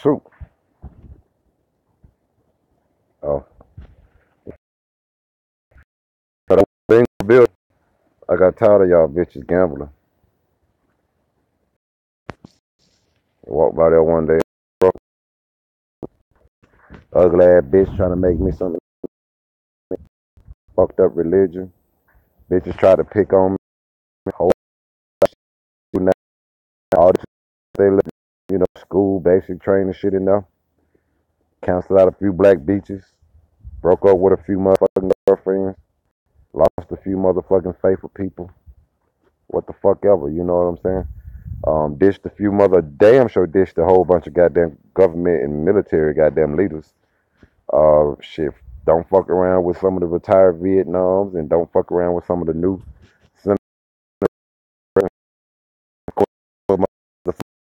Soup. Oh, but Bill, I got tired of y'all bitches gambling. I walked by there one day, broke, ugly ass bitch trying to make me some fucked up religion. Bitches try to pick on me. Whole now, all this they live, school, basic training shit in there. Canceled out a few black beaches. Broke up with a few motherfucking girlfriends. Lost a few motherfucking faithful people. What the fuck ever, you know what I'm saying? Dished a few damn sure dished a whole bunch of goddamn government and military goddamn leaders. Shit, don't fuck around with some of the retired Vietnams and don't fuck around with some of the new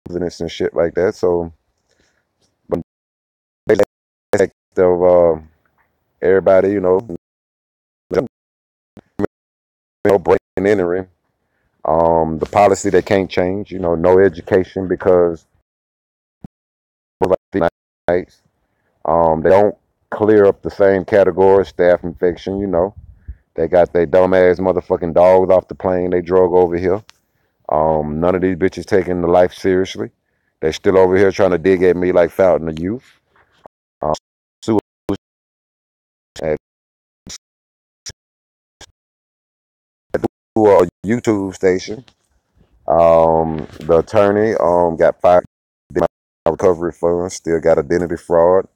presidents and shit like that. So, but of everybody, breaking and entering. The policy they can't change, no education because they don't clear up the same category, staph infection. They got their dumbass motherfucking dogs off the plane they drug over here. None of these bitches taking the life seriously. They still over here trying to dig at me like Fountain of Youth. Um, at a YouTube station. The attorney got fired. Recovery funds still got identity fraud.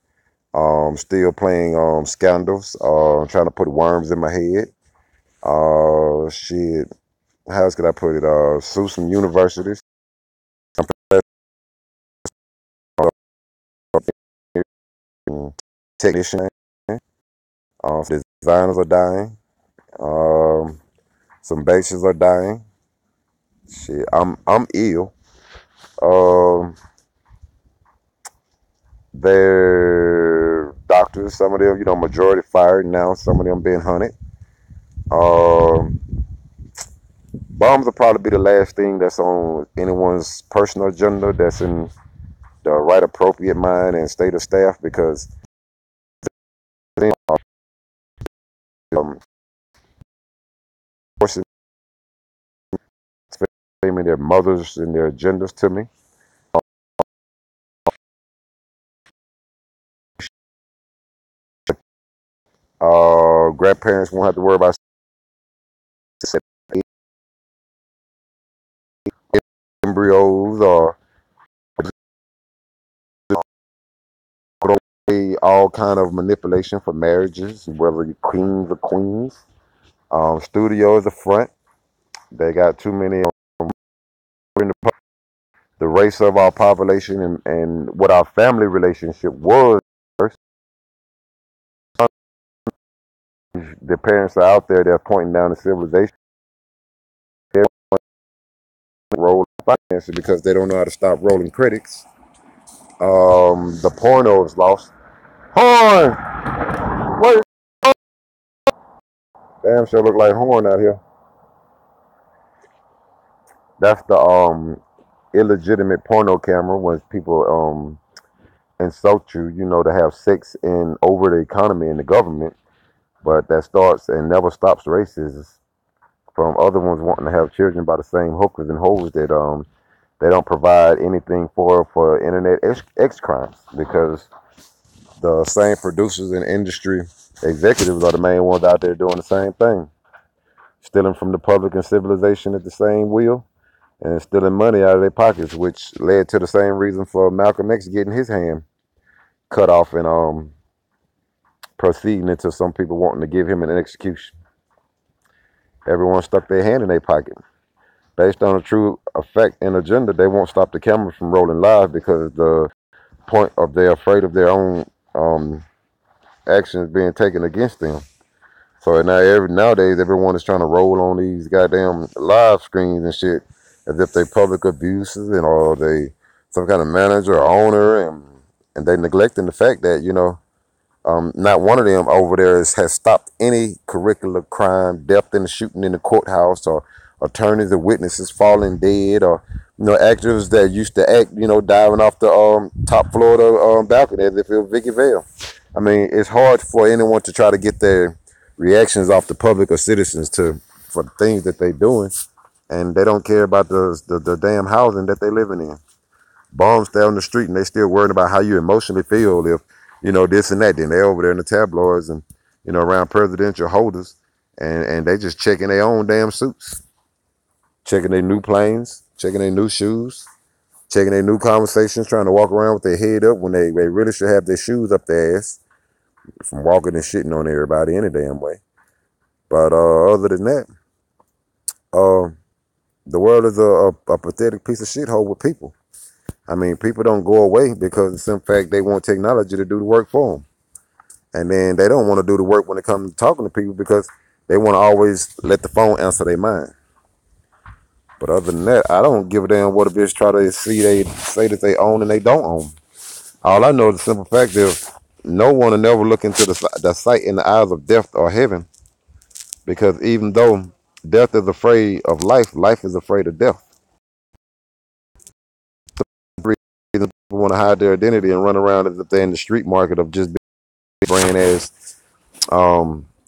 Still playing scandals. Trying to put worms in my head. Shit. How else could I put it? Sue some universities. Technician. Designers are dying. Some bases are dying. Shit, I'm ill. Um, they're doctors. Some of them, majority fired now. Some of them being hunted. Um, bombs will probably be the last thing that's on anyone's personal agenda. That's in the right appropriate mind and state of staff because um, forcing their mothers and their agendas to me. Grandparents won't have to worry about embryos or all kind of manipulation for marriages, whether you're kings or queens. Studios are front. They got too many in the race of our population and what our family relationship was first. The parents are out there, they're pointing down the civilization. They're rolling finances because they don't know how to stop rolling critics. The porno is lost. Horn! What? Damn sure look like Horn out here. That's the illegitimate porno camera when people insult you, to have sex in over the economy and the government. But that starts and never stops racism from other ones wanting to have children by the same hookers and hoes that they don't provide anything for internet X crimes because the same producers and industry executives are the main ones out there doing the same thing, stealing from the public and civilization at the same wheel and stealing money out of their pockets, which led to the same reason for Malcolm X getting his hand cut off and proceeding into some people wanting to give him an execution. Everyone stuck their hand in their pocket. Based on a true effect and agenda, they won't stop the camera from rolling live because the point of they're afraid of their own actions being taken against them. So nowadays, everyone is trying to roll on these goddamn live screens and shit as if they public abuses and or they some kind of manager or owner and they neglecting the fact that not one of them over there has stopped any curricular crime, death in the shooting in the courthouse, or attorneys or witnesses falling dead, or Actors that used to act, diving off the top floor of the balcony as if it was Vicky Vale. I mean, it's hard for anyone to try to get their reactions off the public or citizens for the things that they're doing, and they don't care about the damn housing that they're living in. Bombs down the street, and they still worried about how you emotionally feel if this and that. Then they over there in the tabloids and around presidential holders, and they just checking their own damn suits, checking their new planes, checking their new shoes, checking their new conversations, trying to walk around with their head up when they really should have their shoes up their ass from walking and shitting on everybody any damn way. But other than that, uh, the world is a pathetic piece of shithole with people. I mean, people don't go away because, in fact, they want technology to do the work for them. And then they don't want to do the work when it comes to talking to people because they want to always let the phone answer their mind. But other than that, I don't give a damn what a bitch try to they say that they own and they don't own. All I know is the simple fact is no one will never look into the sight in the eyes of death or heaven, because even though death is afraid of life, life is afraid of death. People want to hide their identity and run around as if they're in the street market of just being brand as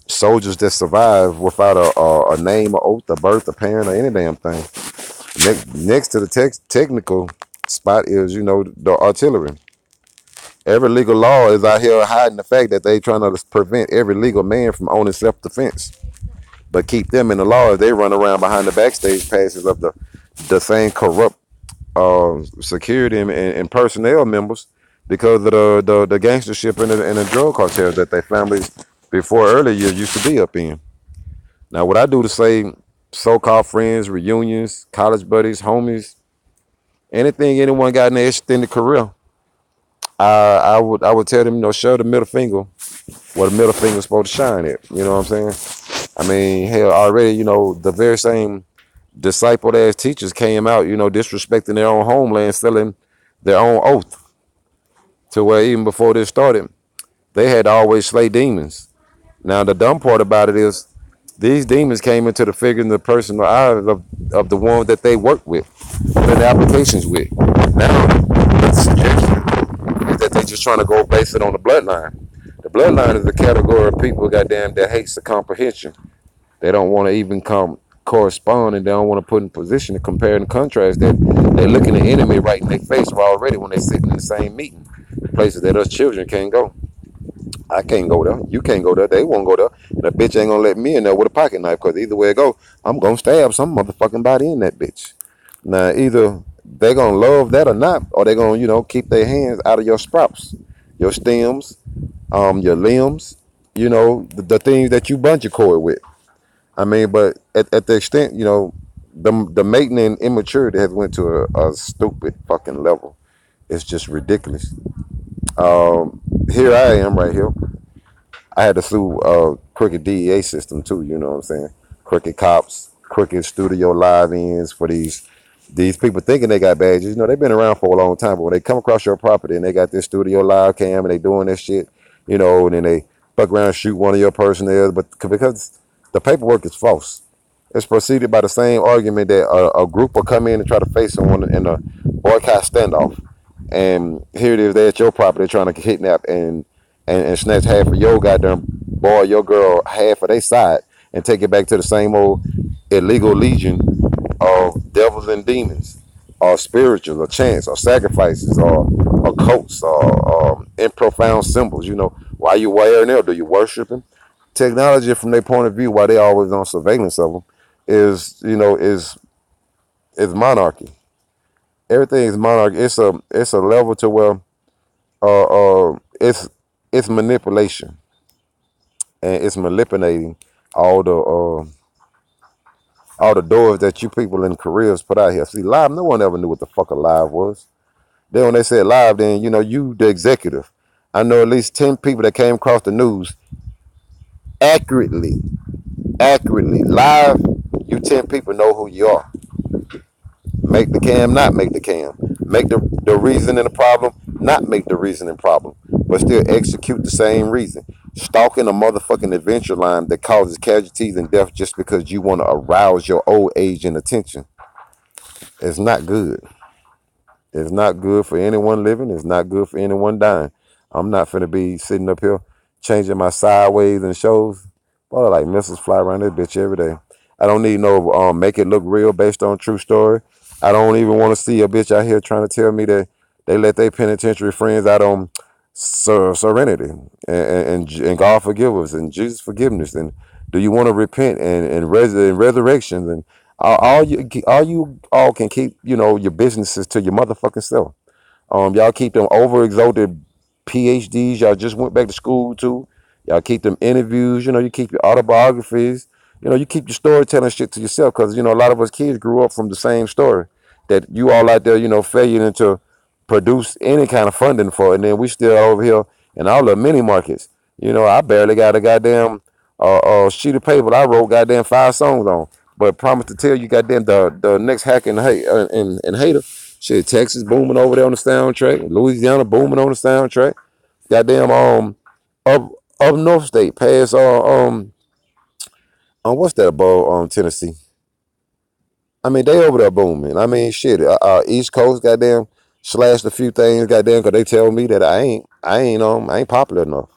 soldiers that survive without a name, a oath, a birth, a parent, or any damn thing. Next to the technical spot is, the artillery. Every legal law is out here hiding the fact that they trying to prevent every legal man from owning self-defense, but keep them in the law as they run around behind the backstage passes of the same corrupt security and personnel members because of the gangstership and the drug cartels that their families before earlier used to be up in. Now, what I do to say so-called friends, reunions, college buddies, homies, anything anyone got in their extended career, I would tell them, show the middle finger where the middle finger's supposed to shine at. You know what I'm saying? I mean, hell, already, the very same discipled ass teachers came out, disrespecting their own homeland, selling their own oath. To where even before this started, they had to always slay demons. Now, the dumb part about it is these demons came into the figure and the personal eyes of the one that they work with, and the applications with. Now, the suggestion is that they just trying to go base it on the bloodline. The bloodline is a category of people, goddamn, that hates the comprehension. They don't want to even correspond, and they don't want to put in position to compare and contrast that they're looking the enemy right in their face already when they're sitting in the same meeting. Places that us children can't go. I can't go there. You can't go there. They won't go there. And that bitch ain't gonna let me in there with a pocket knife, because either way it go, I'm gonna stab some motherfucking body in that bitch. Now, either they gonna love that or not, or they gonna, keep their hands out of your sprouts, your stems, your limbs, the things that you bunch your cord with. I mean, but at the extent, the mating and immaturity has went to a stupid fucking level. It's just ridiculous. Here I am right here. I had to sue crooked DEA system too, you know what I'm saying? Crooked cops, crooked studio live-ins for these people thinking they got badges. They've been around for a long time, but when they come across your property and they got this studio live cam and they doing this shit, and then they fuck around and shoot one of your personnel, but because the paperwork is false. It's preceded by the same argument that a group will come in and try to face someone in a boycott standoff. And here it is, they're at your property trying to kidnap and snatch half of your goddamn boy, your girl, half of their side, and take it back to the same old illegal legion of devils and demons, or spirituals, or chants, or sacrifices, or cults, or in profound symbols. Why you wearing them? Do you worship him? Technology, from their point of view, why they always on surveillance of them, is monarchy. Everything is monarchy. It's a level to where it's manipulation, and it's manipulating all the doors that you people in careers put out here. See, live, no one ever knew what the fuck a live was. Then when they said live, then you the executive. I know at least 10 people that came across the news accurately live. You 10 people know who you are. Make the cam, not make the cam. Make the reason and the problem, not make the reason and problem, but still execute the same reason. Stalking a motherfucking adventure line that causes casualties and death just because you want to arouse your old age and attention. It's not good. It's not good for anyone living. It's not good for anyone dying. I'm not finna be sitting up here changing my sideways and shows. Boy, like missiles fly around this bitch every day. I don't need no make it look real based on true story. I don't even want to see a bitch out here trying to tell me that they let their penitentiary friends out on serenity and God forgive us and Jesus forgiveness and do you want to repent and resurrections and all you can keep your businesses to your motherfucking self. Y'all keep them over exalted PhDs y'all just went back to school to. Y'all keep them interviews. You keep your autobiographies. You keep your storytelling shit to yourself because a lot of us kids grew up from the same story that you all out there failing to produce any kind of funding for, and then we still over here in all the mini markets. I barely got a goddamn sheet of paper I wrote goddamn 5 songs on, but promise to tell you goddamn the next hack and hater. Shit, Texas booming over there on the soundtrack. Louisiana booming on the soundtrack. Goddamn up North State past what's that above Tennessee? I mean they over there booming. I mean shit. East Coast goddamn slashed a few things goddamn because they tell me that I ain't popular enough.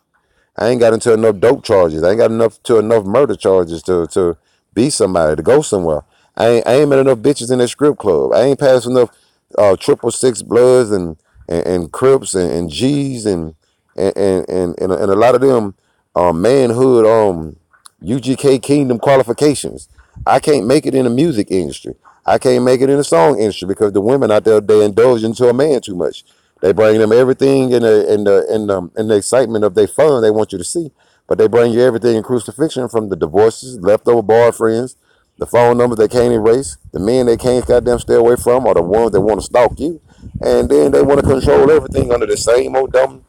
I ain't got into enough dope charges. I ain't got enough murder charges to be somebody, to go somewhere. I ain't met enough bitches in that strip club. I ain't passed enough 666 Bloods and Crips and G's and a lot of them manhood UGK Kingdom qualifications. I can't make it in the music industry. I can't make it in the song industry because the women out there they indulge into a man too much. They bring them everything in the excitement of their fun they want you to see, but they bring you everything in crucifixion from the divorces, leftover boyfriends, the phone numbers they can't erase, the men they can't goddamn stay away from, or the ones that want to stalk you, and then they want to control everything under the same old dumb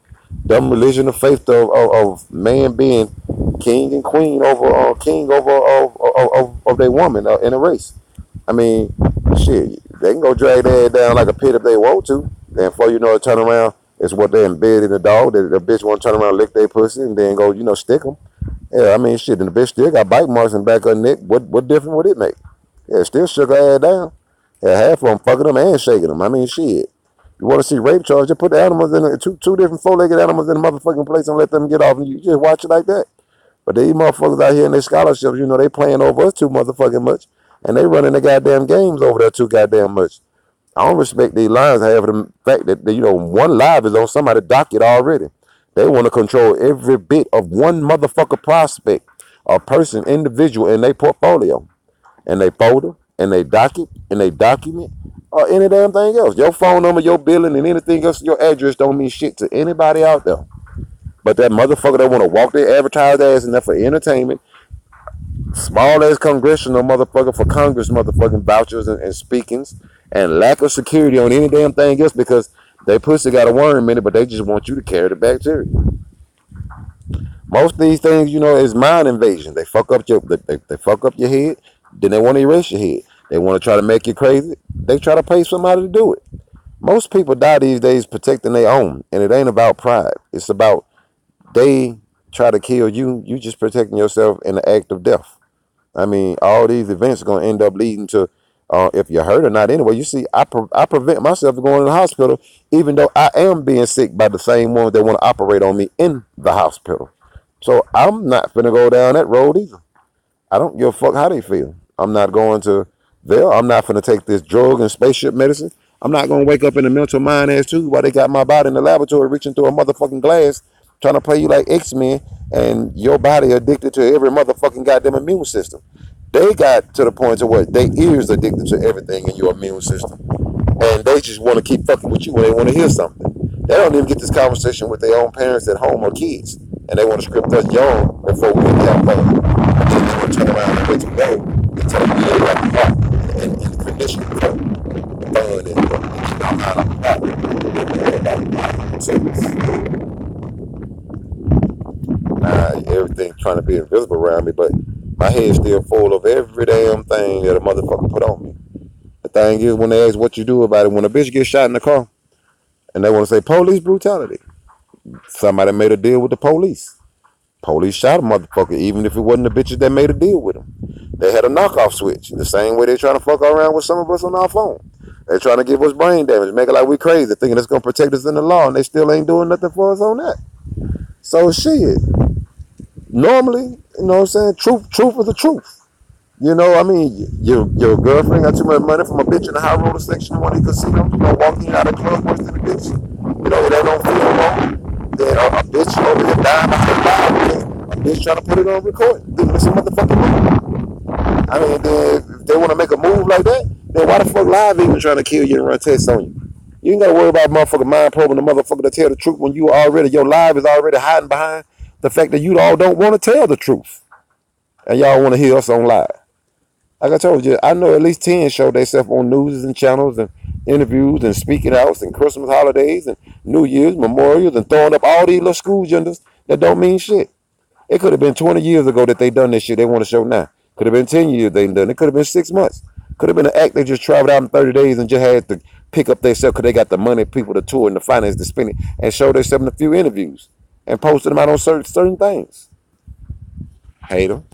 religion of faith of man being king and queen over king over of their woman in a race. I mean, shit, they can go drag their head down like a pit if they want to. Then before you know it, turn around, it's what they embed in the dog. The bitch want to turn around, lick their pussy, and then go, stick them. Yeah, I mean, shit, and the bitch still got bite marks in the back of her neck. What difference would it make? Yeah, still shook her ass down. Yeah, half of them fucking them and shaking them. I mean, shit. You want to see rape charge? Just put the animals in two different four-legged animals in the motherfucking place and let them get off, and you just watch it like that. But these motherfuckers out here in their scholarships, they playing over us too motherfucking much. And they running the goddamn games over there too goddamn much. I don't respect these lines half of the fact that, one live is on somebody's docket already. They want to control every bit of one motherfucker prospect, a person, individual in their portfolio. And they folder, and they docket, and they document, or any damn thing else. Your phone number, your billing, and anything else, your address don't mean shit to anybody out there. But that motherfucker that want to walk their advertised ass in there for entertainment, small ass congressional motherfucker for Congress motherfucking vouchers and speakings, and lack of security on any damn thing else because they pussy got a worm in it, but they just want you to carry the bacteria. Most of these things, is mind invasion. They fuck up they fuck up your head, then they want to erase your head. They want to try to make you crazy. They try to pay somebody to do it. Most people die these days protecting their own, and it ain't about pride. It's about they try to kill you. You just protecting yourself in the act of death. I mean, all these events are going to end up leading to, if you're hurt or not anyway. You see, I prevent myself from going to the hospital, even though I am being sick by the same ones that want to operate on me in the hospital. So I'm not finna go down that road either. I don't give a fuck how they feel. I'm not going to there. I'm not finna take this drug and spaceship medicine. I'm not gonna wake up in the mental mind as too while they got my body in the laboratory reaching through a motherfucking glass trying to play you like X-Men and your body addicted to every motherfucking goddamn immune system. They got to the point to where their ears addicted to everything in your immune system. And they just want to keep fucking with you when they want to hear something. They don't even get this conversation with their own parents at home or kids. And they want to script us young before we have fun. And then they want to turn around and let you go and tell them you like heart and condition for fun and get out of everything trying to be invisible around me, but my head's still full of every damn thing that a motherfucker put on me. The thing is, when they ask what you do about it, when a bitch gets shot in the car and they want to say police brutality, somebody made a deal with the police. Police shot a motherfucker, even if it wasn't the bitches that made a deal with him. They had a knockoff switch, the same way they trying to fuck around with some of us on our phone. They trying to give us brain damage, make it like we crazy, thinking it's gonna protect us in the law, and they still ain't doing nothing for us on that. So shit. Normally, you know what I'm saying? Truth is the truth. You know, I mean, your girlfriend got too much money from a bitch in the high roller section of one of the casinos, you know, walking out of the club worse than a bitch. You know, they don't feel wrong. Then a bitch over here dying behind live. A bitch trying to put it on record. Then it's a motherfucking movie. I mean, then if they want to make a move like that, then why the fuck live even trying to kill you and run tests on you? You ain't got to worry about motherfucker mind probing the motherfucker to tell the truth when your live is already hiding behind the fact that you all don't want to tell the truth. And y'all want to hear us on live. Like I told you, I know at least 10 show themselves on news and channels and interviews and speaking outs and Christmas holidays and New Year's, memorials, and throwing up all these little school agendas that don't mean shit. It could have been 20 years ago that they done this shit they want to show now. Could have been 10 years they done. It could have been 6 months. Could have been an act they just traveled out in 30 days and just had to pick up themselves because they got the money, people to tour and the finance to spend it and show themselves in a few interviews and posted them out on certain things. Hate them.